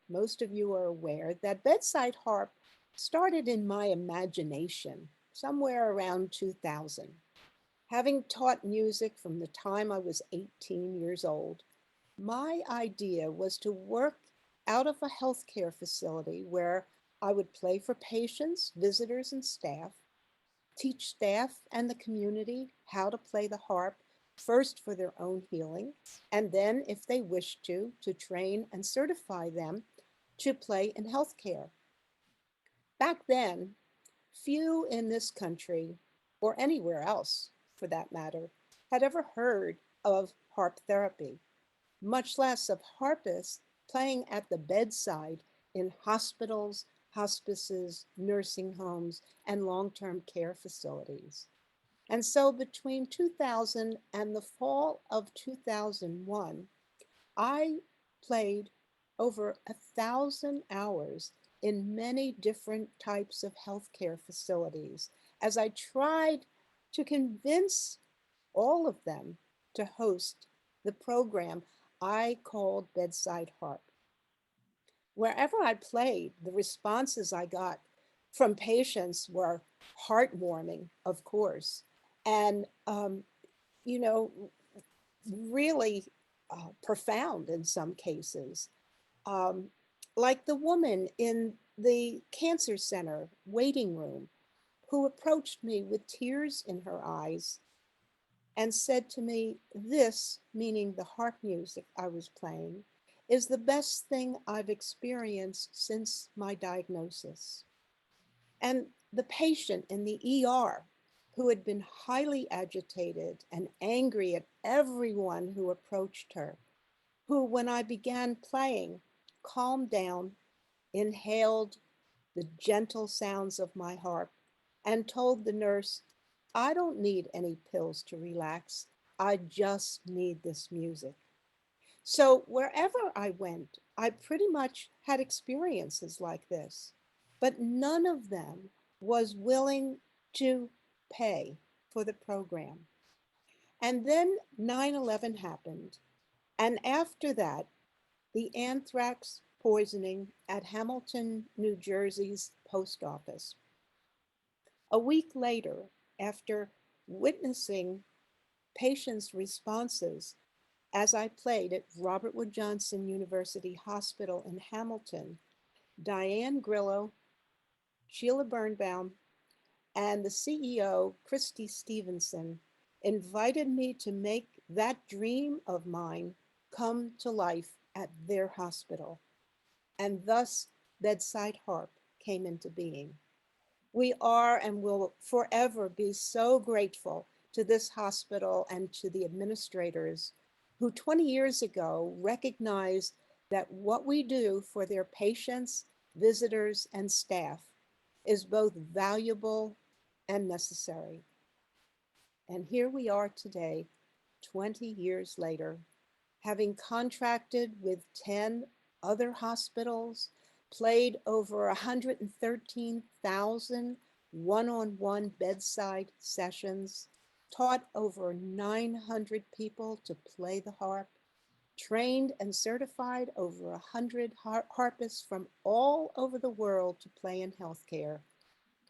most of you are aware that Bedside Harp started in my imagination somewhere around 2000. Having taught music from the time I was 18 years old, my idea was to work out of a healthcare facility where I would play for patients, visitors, and staff, teach staff and the community how to play the harp, first for their own healing, and then, if they wished to train and certify them to play in healthcare. Back then, few in this country, or anywhere else for that matter, had ever heard of harp therapy, much less of harpists playing at the bedside in hospitals, hospices, nursing homes, and long term care facilities. And so between 2000 and the fall of 2001, I played over 1,000 hours in many different types of healthcare facilities as I tried to convince all of them to host the program I called Bedside Harp. Wherever I played, the responses I got from patients were heartwarming, of course, and you know, really profound in some cases. Um, like the woman in the cancer center waiting room who approached me with tears in her eyes and said to me, "This," meaning the harp music I was playing, "is the best thing I've experienced since my diagnosis." And the patient in the ER, who had been highly agitated and angry at everyone who approached her, who, when I began playing, calmed down, inhaled the gentle sounds of my harp, and told the nurse, "I don't need any pills to relax. I just need this music." So wherever I went, I pretty much had experiences like this, but none of them was willing to pay for the program. And then 9/11 happened. And after that, the anthrax poisoning at Hamilton, New Jersey's post office. A week later, after witnessing patients' responses as I played at Robert Wood Johnson University Hospital in Hamilton, Diane Grillo, Sheila Birnbaum, and the CEO, Christy Stevenson, invited me to make that dream of mine come to life at their hospital. And thus, Bedside Harp came into being. We are and will forever be so grateful to this hospital and to the administrators who 20 years ago recognized that what we do for their patients, visitors, and staff is both valuable and necessary. And here we are today, 20 years later, having contracted with 10 other hospitals, played over 113,000 one-on-one bedside sessions, taught over 900 people to play the harp, trained and certified over 100 harpists from all over the world to play in healthcare.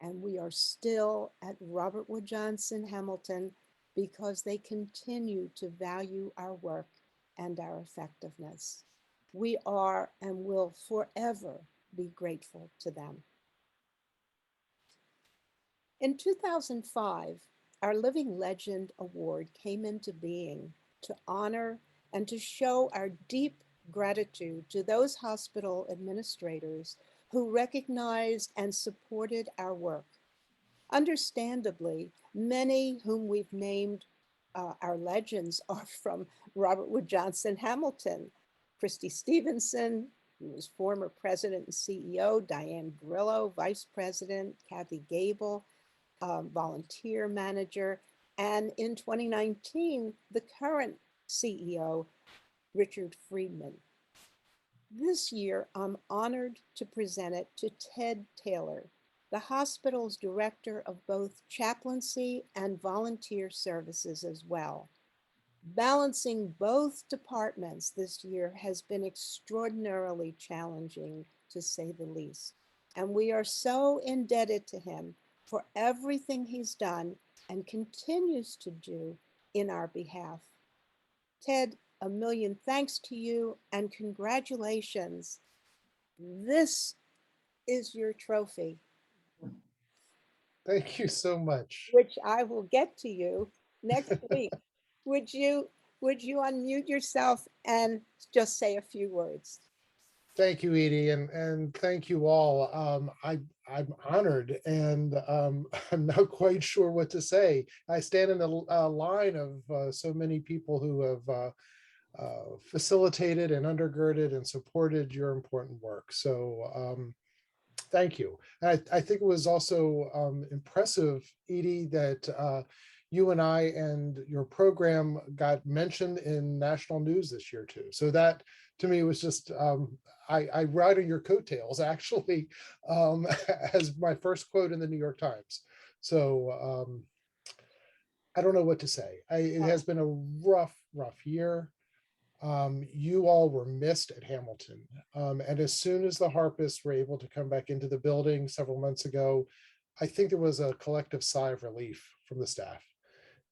And we are still at Robert Wood Johnson Hamilton because they continue to value our work and our effectiveness. We are and will forever be grateful to them. In 2005, our Living Legend Award came into being to honor and to show our deep gratitude to those hospital administrators who recognized and supported our work. Understandably, many whom we've named our legends are from Robert Wood Johnson Hamilton, Christy Stevenson, who was former president and CEO, Diane Grillo, vice president, Kathy Gable, volunteer manager, and in 2019, the current CEO, Richard Friedman. This year, I'm honored to present it to Ted Taylor, the hospital's director of both chaplaincy and volunteer services as well. Balancing both departments this year has been extraordinarily challenging, to say the least. And we are so indebted to him for everything he's done and continues to do in our behalf. Ted, a million thanks to you and congratulations. This is your trophy, Thank you so much. which I will get to you next week. Would you would you unmute yourself and just say a few words? Thank you, Edie, and thank you all. I'm honored, and I'm not quite sure what to say. I stand in the line of so many people who have facilitated and undergirded and supported your important work. So thank you. I think it was also impressive, Edie, that you and I and your program got mentioned in national news this year too. So that to me was just I ride on your coattails actually as my first quote in the New York Times. So I don't know what to say. It has been a rough year. You all were missed at Hamilton. And as soon as the harpists were able to come back into the building several months ago, I think there was a collective sigh of relief from the staff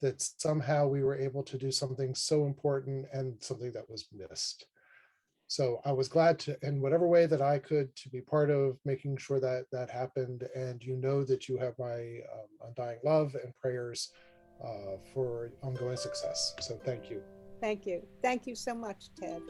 that somehow we were able to do something so important and something that was missed. So I was glad to, in whatever way that I could, to be part of making sure that that happened. And you know that you have my undying love and prayers for ongoing success. So thank you. Thank you. Thank you so much, Ted.